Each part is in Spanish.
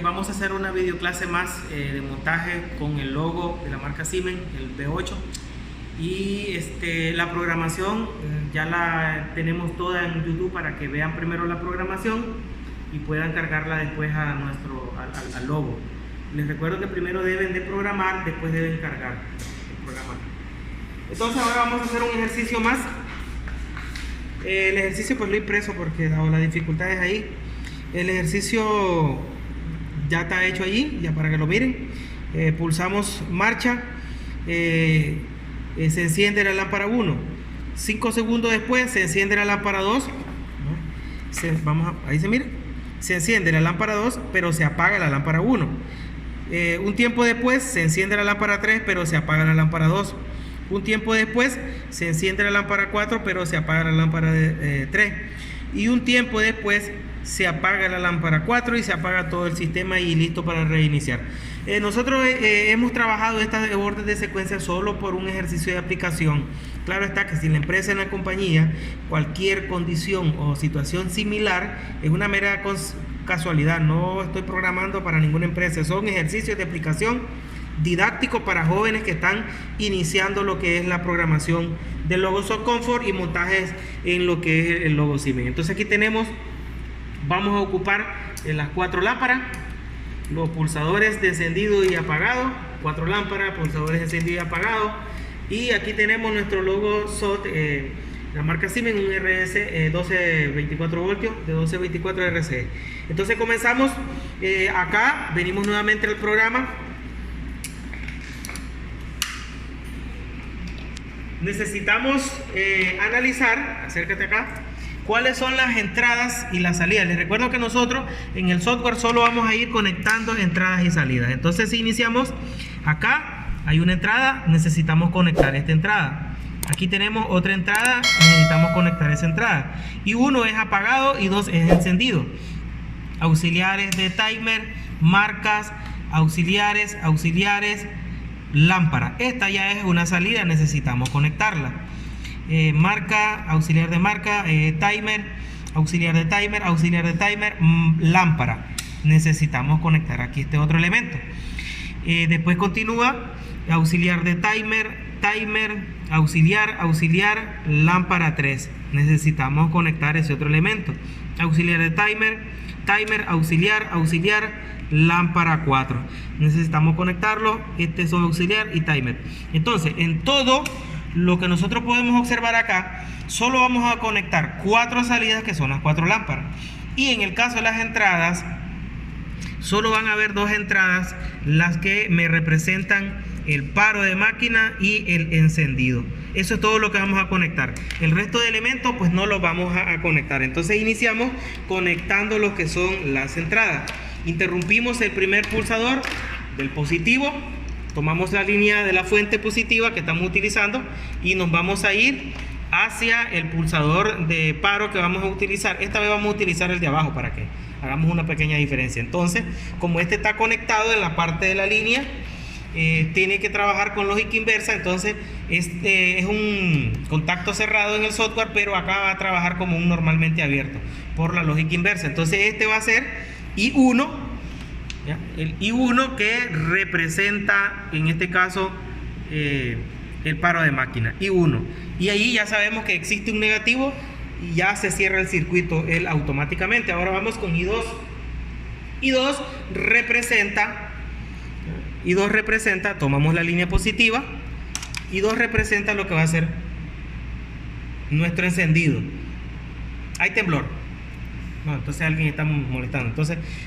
vamos a hacer una videoclase más de montaje con el logo de la marca Siemens, el V8. Y la programación ya la tenemos toda en YouTube para que vean primero la programación y puedan cargarla después a al logo. Les recuerdo que primero deben de programar, después deben cargar el programa. Entonces ahora vamos a hacer un ejercicio más. El ejercicio pues lo he impreso porque dado las dificultades ahí. El ejercicio ya está hecho allí, ya para que lo miren. Pulsamos marcha, se enciende la lámpara 1. 5 segundos después se enciende la lámpara 2. Ahí se mira. Se enciende la lámpara 2, pero se apaga la lámpara 1. Un tiempo después se enciende la lámpara 3, pero se apaga la lámpara 2. Un tiempo después se enciende la lámpara 4, pero se apaga la lámpara 3. Y un tiempo después se apaga la lámpara 4 y se apaga todo el sistema y listo para reiniciar. Nosotros hemos trabajado estas orden de secuencia solo por un ejercicio de aplicación. Claro está que si la empresa, en la compañía, cualquier condición o situación similar, es una mera casualidad. No estoy programando para ninguna empresa, son ejercicios de aplicación didácticos para jóvenes que están iniciando lo que es la programación del logo SoftComfort y montajes en lo que es el logo Siemens. Entonces aquí tenemos, vamos a ocupar las 4 lámparas, los pulsadores de encendido y apagado, 4 lámparas, pulsadores de encendido y apagado, y aquí tenemos nuestro logo SOT, la marca Siemens, un RS 1224 voltios de 1224 RC. Entonces comenzamos, acá venimos nuevamente al programa. Necesitamos analizar, acércate acá, cuáles son las entradas y las salidas. Les recuerdo que nosotros en el software solo vamos a ir conectando entradas y salidas. Entonces si iniciamos, acá hay una entrada, necesitamos conectar esta entrada. Aquí tenemos otra entrada, necesitamos conectar esa entrada. Y 1 es apagado y 2 es encendido. Auxiliares de timer, marcas, auxiliares, lámpara. Esta ya es una salida, necesitamos conectarla. Marca, auxiliar de marca, timer, auxiliar de timer, lámpara. Necesitamos conectar aquí este otro elemento. Después continúa auxiliar de timer, auxiliar, lámpara 3. Necesitamos conectar ese otro elemento. Auxiliar de timer, auxiliar, lámpara 4. Necesitamos conectarlo. Este son auxiliar y timer. Entonces, en todo lo que nosotros podemos observar acá, solo vamos a conectar 4 salidas, que son las 4 lámparas. Y en el caso de las entradas, solo van a haber 2 entradas, las que me representan el paro de máquina y el encendido. Eso es todo lo que vamos a conectar. El resto de elementos pues no los vamos a conectar. Entonces iniciamos conectando lo que son las entradas. Interrumpimos el primer pulsador del positivo, tomamos la línea de la fuente positiva que estamos utilizando y nos vamos a ir hacia el pulsador de paro que vamos a utilizar. Esta vez vamos a utilizar el de abajo para que hagamos una pequeña diferencia. Entonces, como este está conectado en la parte de la línea, tiene que trabajar con lógica inversa. Entonces este es un contacto cerrado en el software, pero acá va a trabajar como un normalmente abierto por la lógica inversa. Entonces este va a ser I1, ¿ya? El I1 que representa en este caso el paro de máquina, I1, y ahí ya sabemos que existe un negativo y ya se cierra el circuito él automáticamente. Ahora vamos con I2. I2 representa, tomamos la línea positiva, I2 representa lo que va a ser nuestro encendido. Hay temblor. No, entonces alguien está molestando.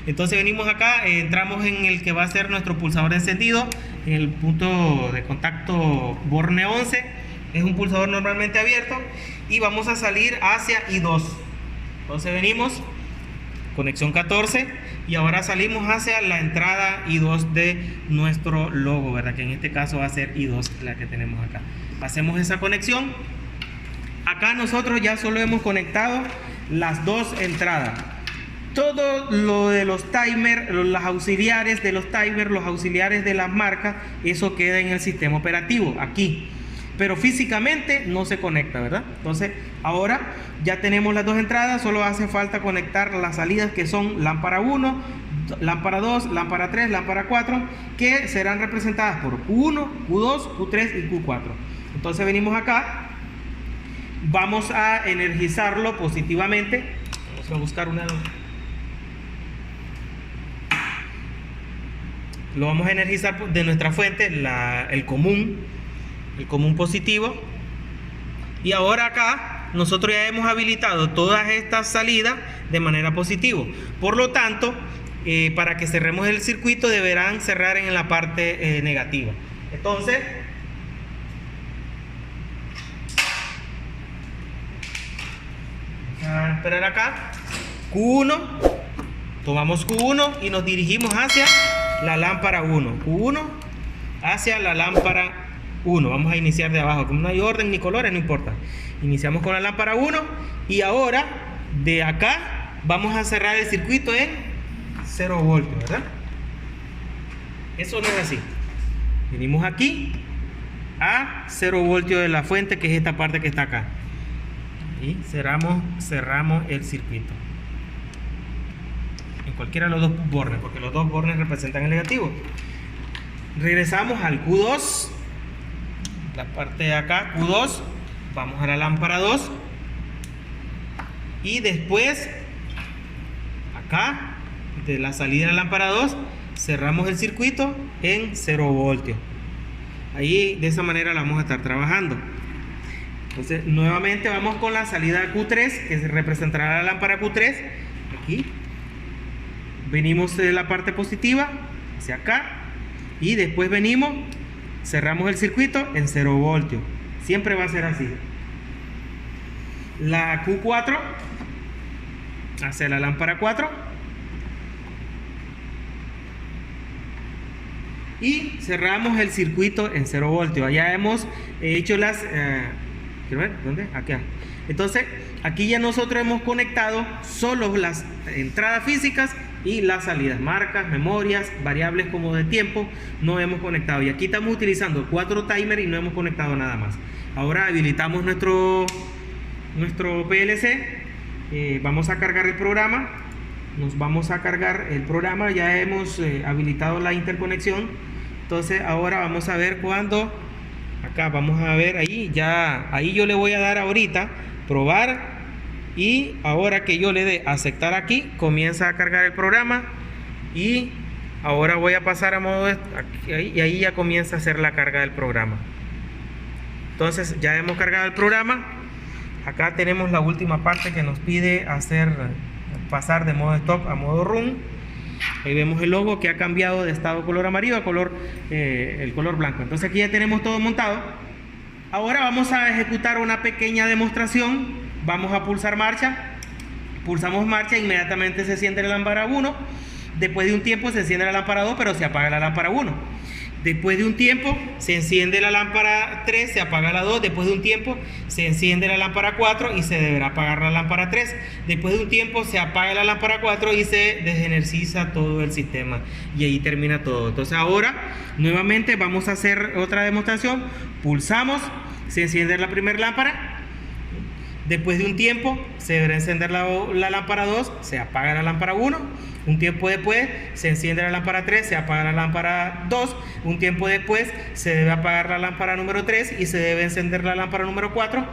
Entonces venimos acá, entramos en el que va a ser nuestro pulsador de encendido, en el punto de contacto borne 11. Es un pulsador normalmente abierto y vamos a salir hacia I2. Entonces venimos, conexión 14, y ahora salimos hacia la entrada I2 de nuestro logo, ¿verdad? Que en este caso va a ser I2 la que tenemos acá. Hacemos esa conexión. Acá nosotros ya solo hemos conectado las 2 entradas. Todo lo de los timers, los auxiliares de los timers, los auxiliares de las marcas, eso queda en el sistema operativo, aquí. Pero físicamente no se conecta, ¿verdad? Entonces, ahora ya tenemos las 2 entradas, solo hace falta conectar las salidas, que son lámpara 1, lámpara 2, lámpara 3, lámpara 4, que serán representadas por Q1, Q2, Q3 y Q4. Entonces venimos acá, vamos a energizarlo positivamente. Vamos a buscar una... Lo vamos a energizar de nuestra fuente, el común positivo. Y ahora acá nosotros ya hemos habilitado todas estas salidas de manera positiva. Por lo tanto, para que cerremos el circuito deberán cerrar en la parte negativa. Entonces, vamos a esperar acá. Q1, tomamos Q1 y nos dirigimos hacia la lámpara 1. Q1 hacia la lámpara 1. Vamos a iniciar de abajo. Como no hay orden ni colores, no importa. Iniciamos con la lámpara 1 y ahora de acá vamos a cerrar el circuito en 0 voltios, ¿verdad? Eso no es así. Venimos aquí a 0 voltios de la fuente, que es esta parte que está acá. Y cerramos el circuito en cualquiera de los dos bornes, porque los dos bornes representan el negativo. Regresamos al Q2, la parte de acá, Q2, vamos a la lámpara 2 y después acá de la salida de la lámpara 2 cerramos el circuito en 0 voltios. Ahí de esa manera la vamos a estar trabajando. Entonces nuevamente vamos con la salida Q3, que representará la lámpara Q3. Aquí venimos de la parte positiva hacia acá y después venimos, cerramos el circuito en 0 voltios. Siempre va a ser así. La Q4 hacia la lámpara 4 y cerramos el circuito en 0 voltios. Ya hemos hecho las... quiero ver, ¿dónde? Acá. Entonces, aquí ya nosotros hemos conectado solo las entradas físicas y las salidas, marcas, memorias, variables como de tiempo, no hemos conectado. Y aquí estamos utilizando 4 timers y no hemos conectado nada más. Ahora habilitamos nuestro PLC. Vamos a cargar el programa. Nos vamos a cargar el programa. Ya hemos habilitado la interconexión. Entonces ahora vamos a ver cuando... Acá vamos a ver ahí yo le voy a dar ahorita probar, y ahora que yo le dé aceptar aquí comienza a cargar el programa y ahora voy a pasar a modo y ahí ya comienza a hacer la carga del programa. Entonces ya hemos cargado el programa. Acá tenemos la última parte que nos pide pasar de modo stop a modo run. Ahí vemos el logo que ha cambiado de estado color amarillo a el color blanco. Entonces aquí ya tenemos todo montado. Ahora vamos a ejecutar una pequeña demostración. Vamos a pulsar marcha. Pulsamos marcha, inmediatamente se enciende la lámpara 1. Después de un tiempo se enciende la lámpara 2, pero se apaga la lámpara 1. Después de un tiempo se enciende la lámpara 3, se apaga la 2. Después de un tiempo se enciende la lámpara 4 y se deberá apagar la lámpara 3. Después de un tiempo se apaga la lámpara 4 y se desenergiza todo el sistema. Y ahí termina todo. Entonces ahora nuevamente vamos a hacer otra demostración. Pulsamos, se enciende la primera lámpara. Después de un tiempo se deberá encender la lámpara 2, se apaga la lámpara 1. Un tiempo después se enciende la lámpara 3, se apaga la lámpara 2. Un tiempo después se debe apagar la lámpara número 3 y se debe encender la lámpara número 4.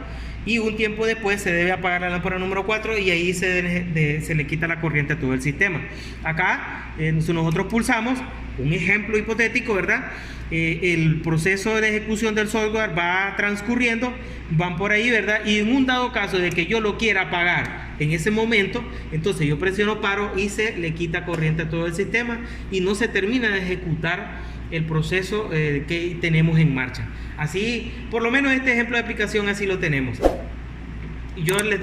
Y un tiempo después se debe apagar la lámpara número 4 y ahí se le quita la corriente a todo el sistema. Acá si nosotros pulsamos, un ejemplo hipotético, ¿verdad? El proceso de ejecución del software va transcurriendo, van por ahí, ¿verdad? Y en un dado caso de que yo lo quiera apagar en ese momento, entonces yo presiono paro y se le quita corriente a todo el sistema y no se termina de ejecutar el proceso que tenemos en marcha. Así, por lo menos este ejemplo de aplicación así lo tenemos. Yo les